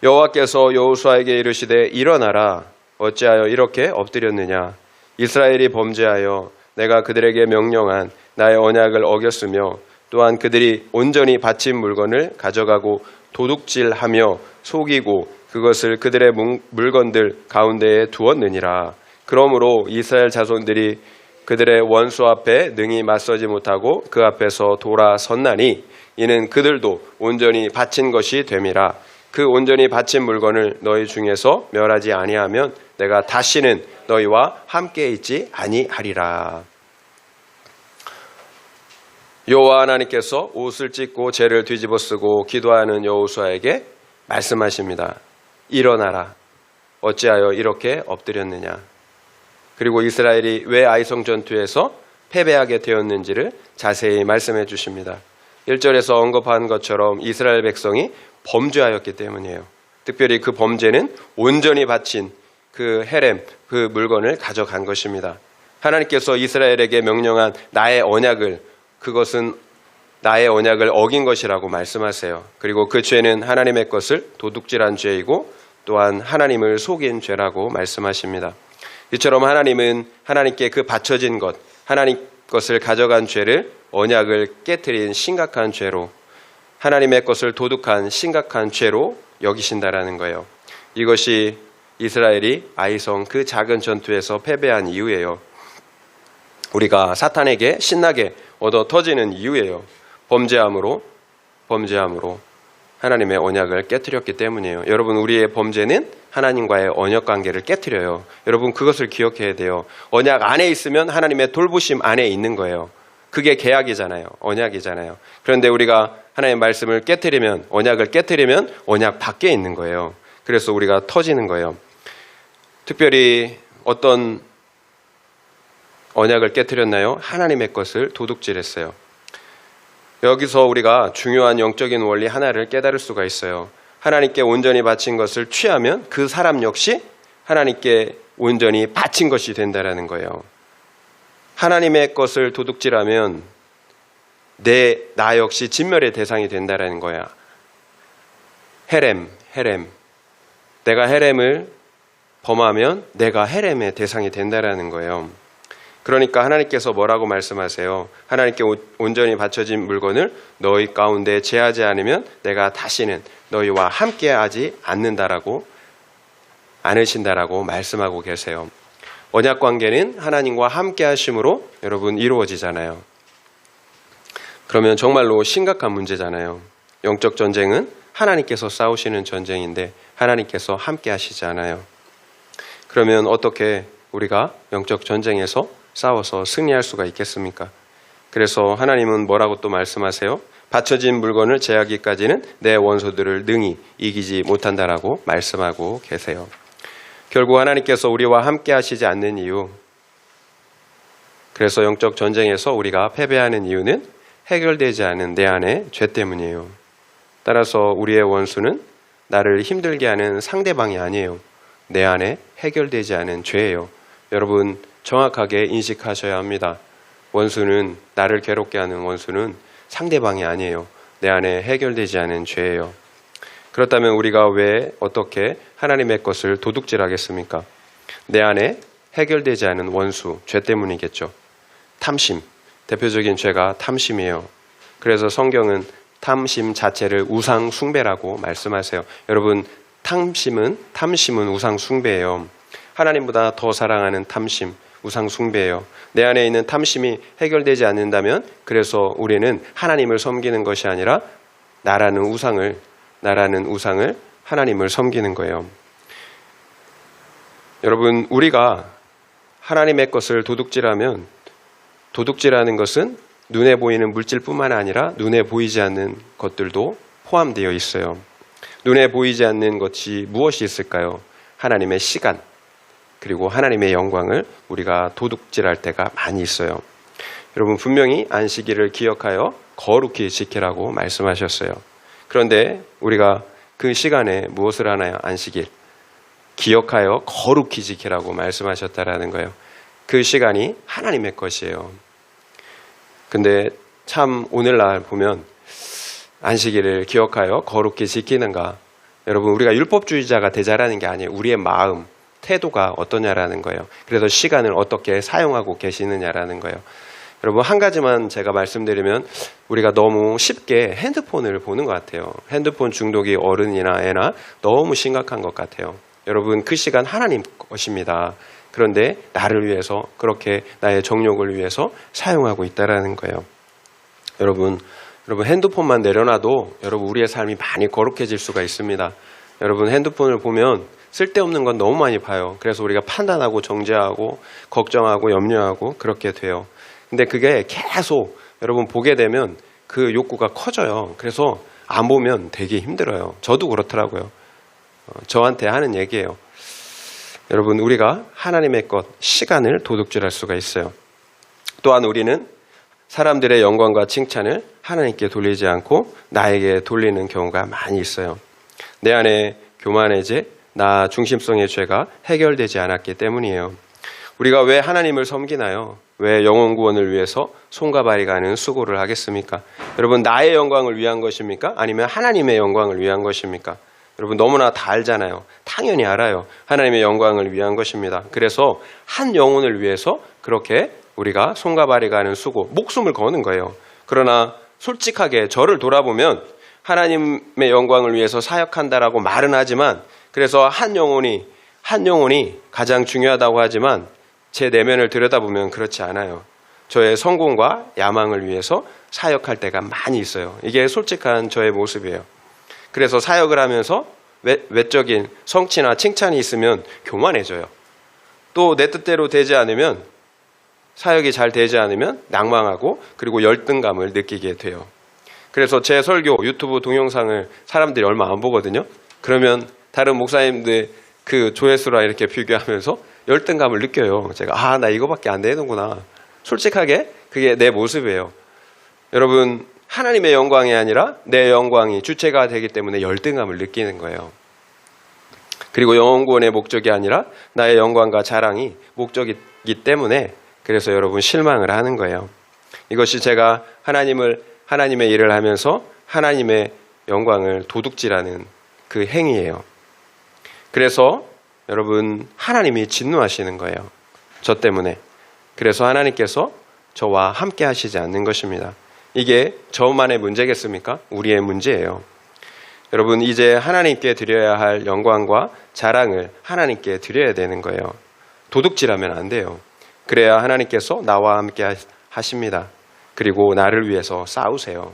여호와께서 여호수아에게 이르시되 일어나라. 어찌하여 이렇게 엎드렸느냐. 이스라엘이 범죄하여 내가 그들에게 명령한 나의 언약을 어겼으며 또한 그들이 온전히 바친 물건을 가져가고 도둑질하며 속이고 그것을 그들의 물건들 가운데에 두었느니라. 그러므로 이스라엘 자손들이 그들의 원수 앞에 능히 맞서지 못하고 그 앞에서 돌아섰나니 이는 그들도 온전히 바친 것이 됨이라. 그 온전히 바친 물건을 너희 중에서 멸하지 아니하면 내가 다시는 너희와 함께 있지 아니하리라. 여호와 하나님께서 옷을 찢고 죄를 뒤집어 쓰고 기도하는 여호수아에게 말씀하십니다. 일어나라. 어찌하여 이렇게 엎드렸느냐. 그리고 이스라엘이 왜 아이성 전투에서 패배하게 되었는지를 자세히 말씀해 주십니다. 1절에서 언급한 것처럼 이스라엘 백성이 범죄하였기 때문이에요. 특별히 그 범죄는 온전히 바친 그 헤렘, 그 물건을 가져간 것입니다. 하나님께서 이스라엘에게 명령한 나의 언약을, 그것은 나의 언약을 어긴 것이라고 말씀하세요. 그리고 그 죄는 하나님의 것을 도둑질한 죄이고 또한 하나님을 속인 죄라고 말씀하십니다. 이처럼 하나님은 하나님께 그 바쳐진 것, 하나님 것을 가져간 죄를, 언약을 깨트린 심각한 죄로, 하나님의 것을 도둑한 심각한 죄로 여기신다라는 거예요. 이것이 이스라엘이 아이성 그 작은 전투에서 패배한 이유예요. 우리가 사탄에게 신나게 얻어 터지는 이유예요. 범죄함으로 하나님의 언약을 깨트렸기 때문이에요. 여러분, 우리의 범죄는 하나님과의 언약 관계를 깨트려요. 여러분, 그것을 기억해야 돼요. 언약 안에 있으면 하나님의 돌보심 안에 있는 거예요. 그게 계약이잖아요. 언약이잖아요. 그런데 우리가 하나님의 말씀을 깨트리면, 언약을 깨트리면 언약 밖에 있는 거예요. 그래서 우리가 터지는 거예요. 특별히 어떤 언약을 깨트렸나요? 하나님의 것을 도둑질했어요. 여기서 우리가 중요한 영적인 원리 하나를 깨달을 수가 있어요. 하나님께 온전히 바친 것을 취하면 그 사람 역시 하나님께 온전히 바친 것이 된다라는 거예요. 하나님의 것을 도둑질하면 나 역시 진멸의 대상이 된다라는 거야. 헤렘. 내가 헤렘을 범하면 내가 헤렘의 대상이 된다라는 거예요. 그러니까 하나님께서 뭐라고 말씀하세요? 하나님께 온전히 바쳐진 물건을 너희 가운데 제하지 않으면 내가 다시는 너희와 함께하지 않으신다라고 말씀하고 계세요. 언약 관계는 하나님과 함께하심으로 여러분 이루어지잖아요. 그러면 정말로 심각한 문제잖아요. 영적 전쟁은 하나님께서 싸우시는 전쟁인데 하나님께서 함께하시지 않아요. 그러면 어떻게 우리가 영적 전쟁에서 싸워서 승리할 수가 있겠습니까? 그래서 하나님은 뭐라고 또 말씀하세요? 바쳐진 물건을 제하기까지는 내 원수들을 능히 이기지 못한다라고 말씀하고 계세요. 결국 하나님께서 우리와 함께 하시지 않는 이유, 그래서 영적 전쟁에서 우리가 패배하는 이유는 해결되지 않은 내 안의 죄 때문이에요. 따라서 우리의 원수는 나를 힘들게 하는 상대방이 아니에요. 내 안에 해결되지 않은 죄예요. 여러분 정확하게 인식하셔야 합니다. 원수는, 나를 괴롭게 하는 원수는 상대방이 아니에요. 내 안에 해결되지 않은 죄예요. 그렇다면 우리가 왜 어떻게 하나님의 것을 도둑질하겠습니까? 내 안에 해결되지 않은 원수, 죄 때문이겠죠. 탐심, 대표적인 죄가 탐심이에요. 그래서 성경은 탐심 자체를 우상 숭배라고 말씀하세요. 여러분 탐심은 우상 숭배예요. 하나님보다 더 사랑하는 탐심, 우상 숭배예요. 내 안에 있는 탐심이 해결되지 않는다면 그래서 우리는 하나님을 섬기는 것이 아니라 나라는 우상을 하나님을 섬기는 거예요. 여러분 우리가 하나님의 것을 도둑질하면, 도둑질하는 것은 눈에 보이는 물질뿐만 아니라 눈에 보이지 않는 것들도 포함되어 있어요. 눈에 보이지 않는 것이 무엇이 있을까요? 하나님의 시간, 그리고 하나님의 영광을 우리가 도둑질할 때가 많이 있어요. 여러분 분명히 안식일을 기억하여 거룩히 지키라고 말씀하셨어요. 그런데 우리가 그 시간에 무엇을 하나요? 안식일 기억하여 거룩히 지키라고 말씀하셨다라는 거예요. 그 시간이 하나님의 것이에요. 근데 참 오늘날 보면 안식일을 기억하여 거룩히 지키는가? 여러분 우리가 율법주의자가 되자라는 게 아니에요. 우리의 마음, 태도가 어떠냐라는 거예요. 그래서 시간을 어떻게 사용하고 계시느냐라는 거예요. 여러분 한 가지만 제가 말씀드리면 우리가 너무 쉽게 핸드폰을 보는 것 같아요. 핸드폰 중독이 어른이나 애나 너무 심각한 것 같아요. 여러분 그 시간 하나님 것입니다. 그런데 나를 위해서 그렇게 나의 정욕을 위해서 사용하고 있다라는 거예요. 여러분 핸드폰만 내려놔도 여러분 우리의 삶이 많이 거룩해질 수가 있습니다. 여러분 핸드폰을 보면 쓸데없는 건 너무 많이 봐요. 그래서 우리가 판단하고 정죄하고 걱정하고 염려하고 그렇게 돼요. 근데 그게 계속 여러분 보게 되면 그 욕구가 커져요. 그래서 안 보면 되게 힘들어요. 저도 그렇더라고요. 저한테 하는 얘기예요. 여러분 우리가 하나님의 것, 시간을 도둑질할 수가 있어요. 또한 우리는 사람들의 영광과 칭찬을 하나님께 돌리지 않고 나에게 돌리는 경우가 많이 있어요. 내 안에 교만의 나 중심성의 죄가 해결되지 않았기 때문이에요. 우리가 왜 하나님을 섬기나요? 왜 영혼 구원을 위해서 손과 발이 가는 수고를 하겠습니까? 여러분 나의 영광을 위한 것입니까? 아니면 하나님의 영광을 위한 것입니까? 여러분 너무나 다 알잖아요. 당연히 알아요. 하나님의 영광을 위한 것입니다. 그래서 한 영혼을 위해서 그렇게 우리가 손과 발이 가는 수고, 목숨을 거는 거예요. 그러나 솔직하게 저를 돌아보면 하나님의 영광을 위해서 사역한다라고 말은 하지만, 그래서 한 영혼이 가장 중요하다고 하지만 제 내면을 들여다보면 그렇지 않아요. 저의 성공과 야망을 위해서 사역할 때가 많이 있어요. 이게 솔직한 저의 모습이에요. 그래서 사역을 하면서 외적인 성취나 칭찬이 있으면 교만해져요. 또 내 뜻대로 되지 않으면, 사역이 잘 되지 않으면 낭망하고 그리고 열등감을 느끼게 돼요. 그래서 제 설교 유튜브 동영상을 사람들이 얼마 안 보거든요. 그러면 다른 목사님들 그 조회수랑 이렇게 비교하면서 열등감을 느껴요. 제가 나 이거밖에 안 되는구나. 솔직하게 그게 내 모습이에요. 여러분 하나님의 영광이 아니라 내 영광이 주체가 되기 때문에 열등감을 느끼는 거예요. 그리고 영혼구원의 목적이 아니라 나의 영광과 자랑이 목적이기 때문에 그래서 여러분 실망을 하는 거예요. 이것이 제가 하나님의 일을 하면서 하나님의 영광을 도둑질하는 그 행위예요. 그래서 여러분 하나님이 진노하시는 거예요. 저 때문에. 그래서 하나님께서 저와 함께 하시지 않는 것입니다. 이게 저만의 문제겠습니까? 우리의 문제예요. 여러분 이제 하나님께 드려야 할 영광과 자랑을 하나님께 드려야 되는 거예요. 도둑질하면 안 돼요. 그래야 하나님께서 나와 함께 하십니다. 그리고 나를 위해서 싸우세요.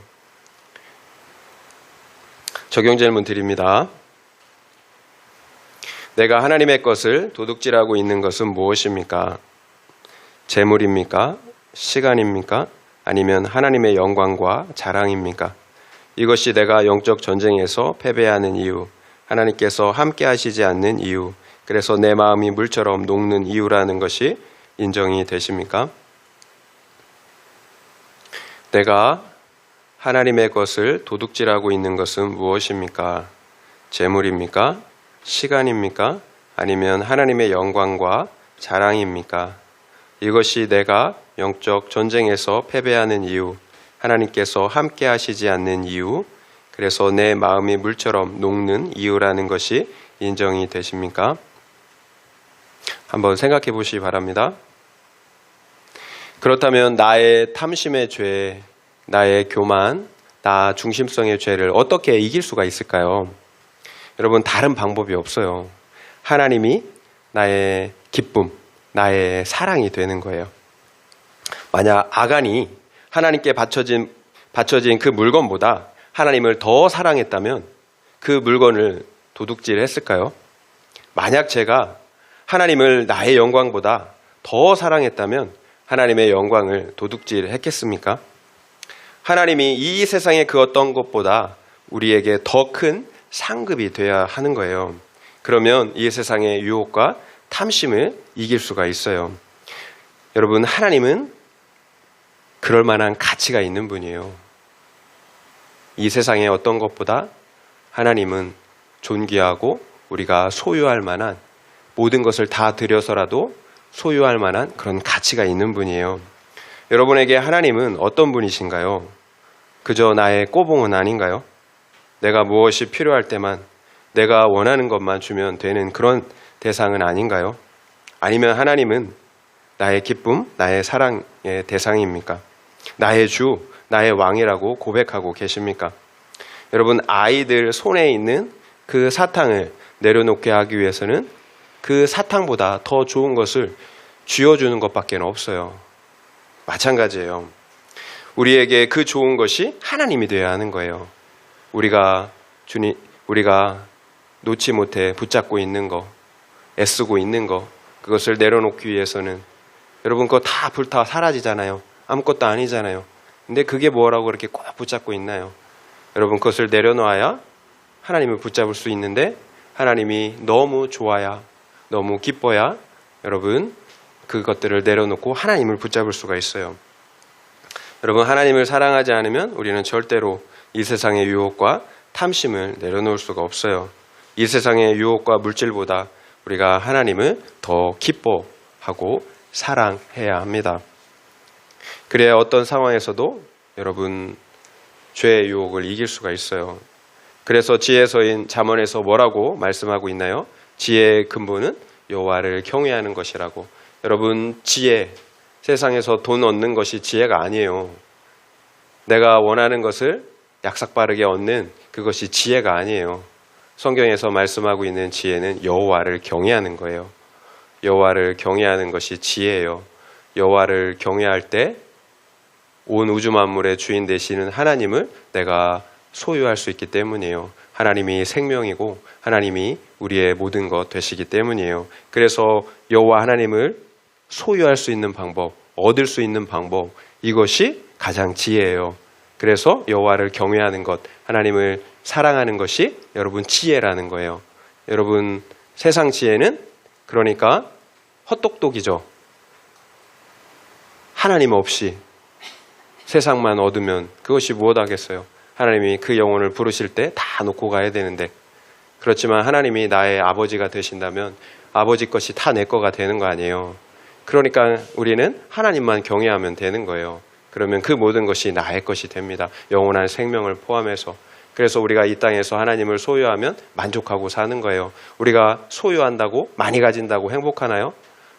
적용 질문 드립니다. 내가 하나님의 것을 도둑질하고 있는 것은 무엇입니까? 재물입니까? 시간입니까? 아니면 하나님의 영광과 자랑입니까? 이것이 내가 영적 전쟁에서 패배하는 이유, 하나님께서 함께 하시지 않는 이유, 그래서 내 마음이 물처럼 녹는 이유라는 것이 인정이 되십니까? 내가 하나님의 것을 도둑질하고 있는 것은 무엇입니까? 재물입니까? 시간입니까? 아니면 하나님의 영광과 자랑입니까? 이것이 내가 영적 전쟁에서 패배하는 이유, 하나님께서 함께 하시지 않는 이유, 그래서 내 마음이 물처럼 녹는 이유라는 것이 인정이 되십니까? 한번 생각해 보시기 바랍니다. 그렇다면 나의 탐심의 죄, 나의 교만, 나 중심성의 죄를 어떻게 이길 수가 있을까요? 여러분 다른 방법이 없어요. 하나님이 나의 기쁨, 나의 사랑이 되는 거예요. 만약 아간이 하나님께 바쳐진 그 물건보다 하나님을 더 사랑했다면 그 물건을 도둑질했을까요? 만약 제가 하나님을 나의 영광보다 더 사랑했다면 하나님의 영광을 도둑질했겠습니까? 하나님이 이 세상의 그 어떤 것보다 우리에게 더 큰 상급이 되어야 하는 거예요. 그러면 이 세상의 유혹과 탐심을 이길 수가 있어요. 여러분 하나님은 그럴 만한 가치가 있는 분이에요. 이 세상의 어떤 것보다 하나님은 존귀하고 우리가 소유할 만한 모든 것을 다 들여서라도 소유할 만한 그런 가치가 있는 분이에요. 여러분에게 하나님은 어떤 분이신가요? 그저 나의 꼬봉은 아닌가요? 내가 무엇이 필요할 때만 내가 원하는 것만 주면 되는 그런 대상은 아닌가요? 아니면 하나님은 나의 기쁨, 나의 사랑의 대상입니까? 나의 주, 나의 왕이라고 고백하고 계십니까? 여러분 아이들 손에 있는 그 사탕을 내려놓게 하기 위해서는 그 사탕보다 더 좋은 것을 쥐어주는 것밖에 없어요. 마찬가지예요. 우리에게 그 좋은 것이 하나님이 되어야 하는 거예요. 우리가 놓지 못해 붙잡고 있는 거, 애쓰고 있는 거, 그것을 내려놓기 위해서는 여러분 그거 다 불타 사라지잖아요. 아무것도 아니잖아요. 근데 그게 뭐라고 그렇게 꼭 붙잡고 있나요? 여러분 그것을 내려놓아야 하나님을 붙잡을 수 있는데 하나님이 너무 좋아야, 너무 기뻐야 여러분 그것들을 내려놓고 하나님을 붙잡을 수가 있어요. 여러분 하나님을 사랑하지 않으면 우리는 절대로 이 세상의 유혹과 탐심을 내려놓을 수가 없어요. 이 세상의 유혹과 물질보다 우리가 하나님을 더 기뻐하고 사랑해야 합니다. 그래야 어떤 상황에서도 여러분 죄의 유혹을 이길 수가 있어요. 그래서 지혜서인 잠언에서 뭐라고 말씀하고 있나요? 지혜의 근본은 여호와를 경외하는 것이라고. 여러분 지혜, 세상에서 돈 얻는 것이 지혜가 아니에요. 내가 원하는 것을 약삭빠르게 얻는 그것이 지혜가 아니에요. 성경에서 말씀하고 있는 지혜는 여호와를 경외하는 거예요. 여호와를 경외하는 것이 지혜예요. 여호와를 경외할 때 온 우주 만물의 주인 되시는 하나님을 내가 소유할 수 있기 때문이에요. 하나님이 생명이고 하나님이 우리의 모든 것 되시기 때문이에요. 그래서 여호와 하나님을 소유할 수 있는 방법, 얻을 수 있는 방법, 이것이 가장 지혜예요. 그래서 여호와를 경외하는 것, 하나님을 사랑하는 것이 여러분 지혜라는 거예요. 여러분 세상 지혜는 그러니까 헛똑똑이죠. 하나님 없이 세상만 얻으면 그것이 무엇하겠어요? 하나님이 그 영혼을 부르실 때 다 놓고 가야 되는데, 그렇지만 하나님이 나의 아버지가 되신다면 아버지 것이 다 내 거가 되는 거 아니에요. 그러니까 우리는 하나님만 경외하면 되는 거예요. 그러면 그 모든 것이 나의 것이 됩니다. 영원한 생명을 포함해서. 그래서 우리가 이 땅에서 하나님을 소유하면 만족하고 사는 거예요. 우리가 소유한다고 많이 가진다고 행복하나요?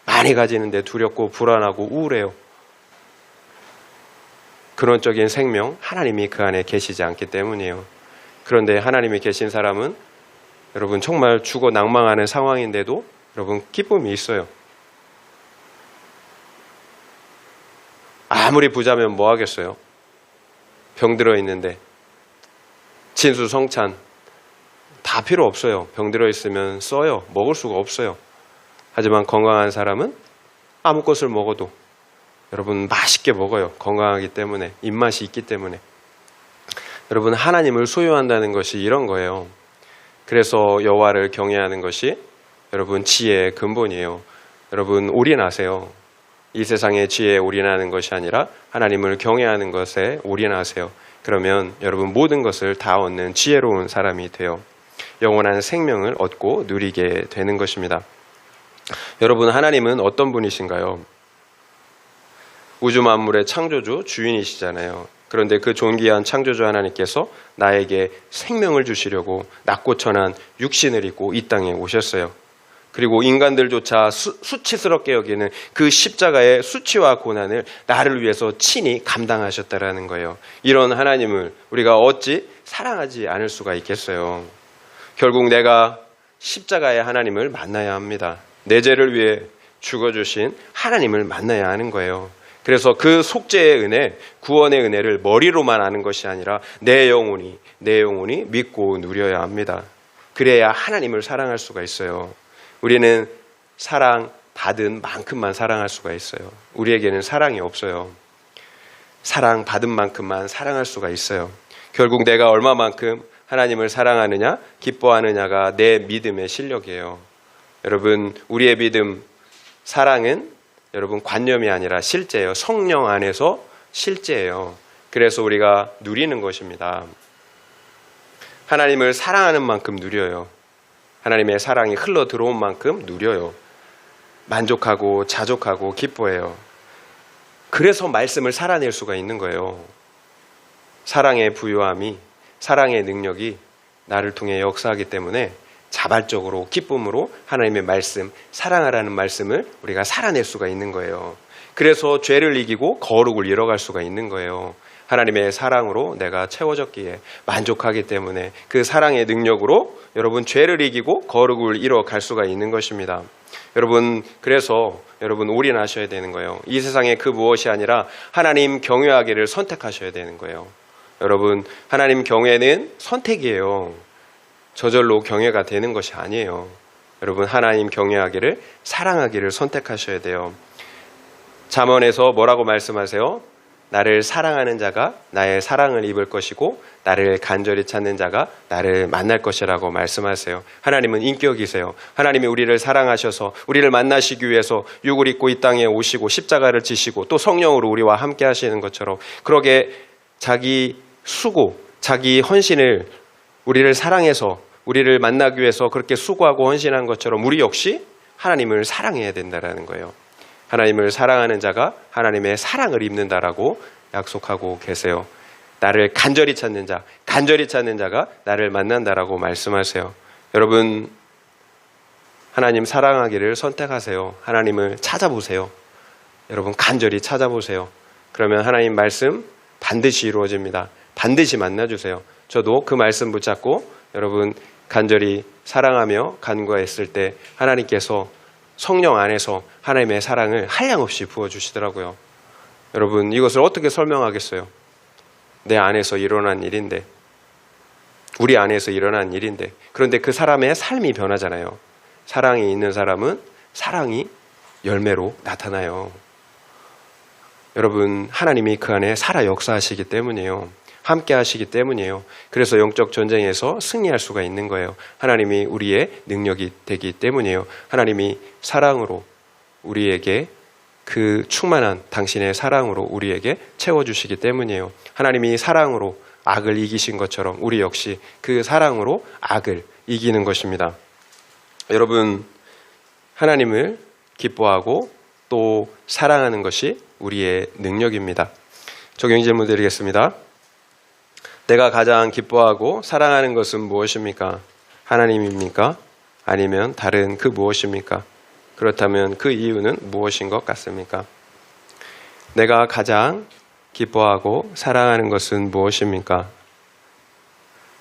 많이 가지는데 두렵고 불안하고 우울해요. 근원적인 생명, 하나님이 그 안에 계시지 않기 때문이에요. 그런데 하나님이 계신 사람은 여러분 정말 죽어 낭망하는 상황인데도 여러분 기쁨이 있어요. 아무리 부자면 뭐 하겠어요? 병들어 있는데 진수성찬 다 필요 없어요. 병들어 있으면 써요. 먹을 수가 없어요. 하지만 건강한 사람은 아무 것을 먹어도 여러분 맛있게 먹어요. 건강하기 때문에, 입맛이 있기 때문에. 여러분 하나님을 소유한다는 것이 이런 거예요. 그래서 여호와를 경외하는 것이 여러분 지혜의 근본이에요. 여러분 올인하세요. 이 세상의 지혜에 올인하는 것이 아니라 하나님을 경외하는 것에 올인하세요. 그러면 여러분 모든 것을 다 얻는 지혜로운 사람이 돼요. 영원한 생명을 얻고 누리게 되는 것입니다. 여러분 하나님은 어떤 분이신가요? 우주 만물의 창조주 주인이시잖아요. 그런데 그 존귀한 창조주 하나님께서 나에게 생명을 주시려고 낮고 천한 육신을 입고 이 땅에 오셨어요. 그리고 인간들조차 수치스럽게 여기는 그 십자가의 수치와 고난을 나를 위해서 친히 감당하셨다라는 거예요. 이런 하나님을 우리가 어찌 사랑하지 않을 수가 있겠어요. 결국 내가 십자가의 하나님을 만나야 합니다. 내 죄를 위해 죽어주신 하나님을 만나야 하는 거예요. 그래서 그 속죄의 은혜, 구원의 은혜를 머리로만 아는 것이 아니라 내 영혼이 믿고 누려야 합니다. 그래야 하나님을 사랑할 수가 있어요. 우리는 사랑받은 만큼만 사랑할 수가 있어요. 우리에게는 사랑이 없어요. 사랑받은 만큼만 사랑할 수가 있어요. 결국 내가 얼마만큼 하나님을 사랑하느냐, 기뻐하느냐가 내 믿음의 실력이에요. 여러분, 우리의 믿음, 사랑은 여러분 관념이 아니라 실제예요. 성령 안에서 실제예요. 그래서 우리가 누리는 것입니다. 하나님을 사랑하는 만큼 누려요. 하나님의 사랑이 흘러 들어온 만큼 누려요. 만족하고 자족하고 기뻐해요. 그래서 말씀을 살아낼 수가 있는 거예요. 사랑의 부요함이, 사랑의 능력이 나를 통해 역사하기 때문에 자발적으로 기쁨으로 하나님의 말씀, 사랑하라는 말씀을 우리가 살아낼 수가 있는 거예요. 그래서 죄를 이기고 거룩을 이뤄갈 수가 있는 거예요. 하나님의 사랑으로 내가 채워졌기에 만족하기 때문에 그 사랑의 능력으로 여러분 죄를 이기고 거룩을 이뤄갈 수가 있는 것입니다. 여러분 그래서 여러분 올인하셔야 되는 거예요. 이 세상의 그 무엇이 아니라 하나님 경외하기를 선택하셔야 되는 거예요. 여러분 하나님 경외는 선택이에요. 저절로 경외가 되는 것이 아니에요. 여러분 하나님 경외하기를 사랑하기를 선택하셔야 돼요. 잠언에서 뭐라고 말씀하세요? 나를 사랑하는 자가 나의 사랑을 입을 것이고 나를 간절히 찾는 자가 나를 만날 것이라고 말씀하세요. 하나님은 인격이세요. 하나님이 우리를 사랑하셔서 우리를 만나시기 위해서 육을 입고 이 땅에 오시고 십자가를 지시고 또 성령으로 우리와 함께 하시는 것처럼 그러게 자기 수고, 자기 헌신을 우리를 사랑해서 우리를 만나기 위해서 그렇게 수고하고 헌신한 것처럼 우리 역시 하나님을 사랑해야 된다는 거예요. 하나님을 사랑하는 자가 하나님의 사랑을 입는다라고 약속하고 계세요. 나를 간절히 찾는 자, 간절히 찾는 자가 나를 만난다라고 말씀하세요. 여러분 하나님 사랑하기를 선택하세요. 하나님을 찾아보세요. 여러분 간절히 찾아보세요. 그러면 하나님 말씀 반드시 이루어집니다. 반드시 만나주세요. 저도 그 말씀 붙잡고 여러분 간절히 사랑하며 간구했을 때 하나님께서 성령 안에서 하나님의 사랑을 한량없이 부어주시더라고요. 여러분 이것을 어떻게 설명하겠어요? 내 안에서 일어난 일인데, 우리 안에서 일어난 일인데, 그런데 그 사람의 삶이 변하잖아요. 사랑이 있는 사람은 사랑이 열매로 나타나요. 여러분 하나님이 그 안에 살아 역사하시기 때문이에요. 함께 하시기 때문이에요. 그래서 영적 전쟁에서 승리할 수가 있는 거예요. 하나님이 우리의 능력이 되기 때문이에요. 하나님이 사랑으로 우리에게 그 충만한 당신의 사랑으로 우리에게 채워주시기 때문이에요. 하나님이 사랑으로 악을 이기신 것처럼 우리 역시 그 사랑으로 악을 이기는 것입니다. 여러분, 하나님을 기뻐하고 또 사랑하는 것이 우리의 능력입니다. 적용 질문 드리겠습니다. 내가 가장 기뻐하고 사랑하는 것은 무엇입니까? 하나님입니까? 아니면 다른 그 무엇입니까? 그렇다면 그 이유는 무엇인 것 같습니까? 내가 가장 기뻐하고 사랑하는 것은 무엇입니까?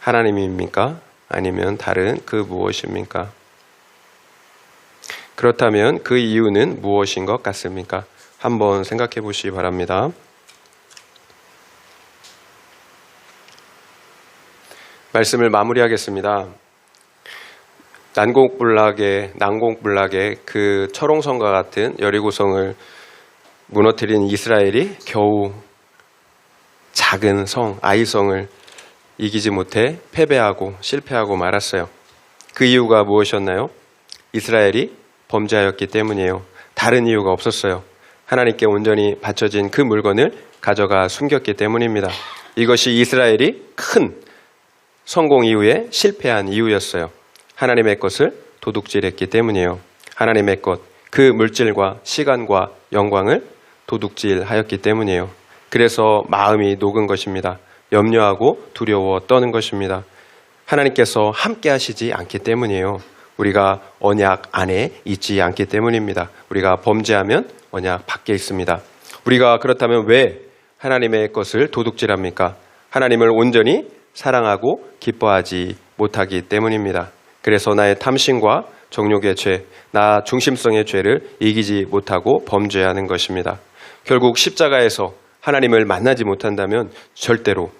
하나님입니까? 아니면 다른 그 무엇입니까? 그렇다면 그 이유는 무엇인 것 같습니까? 한번 생각해 보시기 바랍니다. 말씀을 마무리하겠습니다. 난공불락의 그 철옹성과 같은 여리고성을 무너뜨린 이스라엘이 겨우 작은 성, 아이성을 이기지 못해 패배하고 실패하고 말았어요. 그 이유가 무엇이었나요? 이스라엘이 범죄하였기 때문이에요. 다른 이유가 없었어요. 하나님께 온전히 바쳐진 그 물건을 가져가 숨겼기 때문입니다. 이것이 이스라엘이 큰 성공 이후에 실패한 이유였어요. 하나님의 것을 도둑질했기 때문이에요. 하나님의 것, 그 물질과 시간과 영광을 도둑질하였기 때문이에요. 그래서 마음이 녹은 것입니다. 염려하고 두려워 떠는 것입니다. 하나님께서 함께 하시지 않기 때문이에요. 우리가 언약 안에 있지 않기 때문입니다. 우리가 범죄하면 언약 밖에 있습니다. 우리가 그렇다면 왜 하나님의 것을 도둑질합니까? 하나님을 온전히 사랑하고 기뻐하지 못하기 때문입니다. 그래서 나의 탐심과 정욕의 죄, 나 중심성의 죄를 이기지 못하고 범죄하는 것입니다. 결국 십자가에서 하나님을 만나지 못한다면 절대로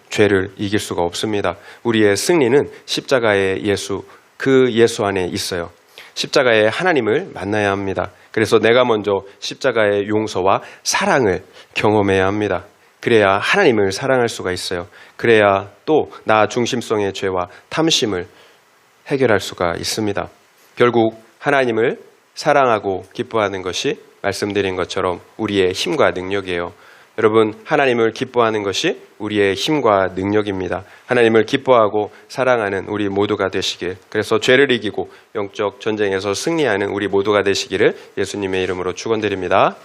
죄를 이길 수가 없습니다. 우리의 승리는 십자가의 예수, 그 예수 안에 있어요. 십자가에 하나님을 만나야 합니다. 그래서 내가 먼저 십자가의 용서와 사랑을 경험해야 합니다. 그래야 하나님을 사랑할 수가 있어요. 그래야 또 나 중심성의 죄와 탐심을 해결할 수가 있습니다. 결국 하나님을 사랑하고 기뻐하는 것이 말씀드린 것처럼 우리의 힘과 능력이에요. 여러분, 하나님을 기뻐하는 것이 우리의 힘과 능력입니다. 하나님을 기뻐하고 사랑하는 우리 모두가 되시길, 그래서 죄를 이기고 영적 전쟁에서 승리하는 우리 모두가 되시기를 예수님의 이름으로 축원드립니다.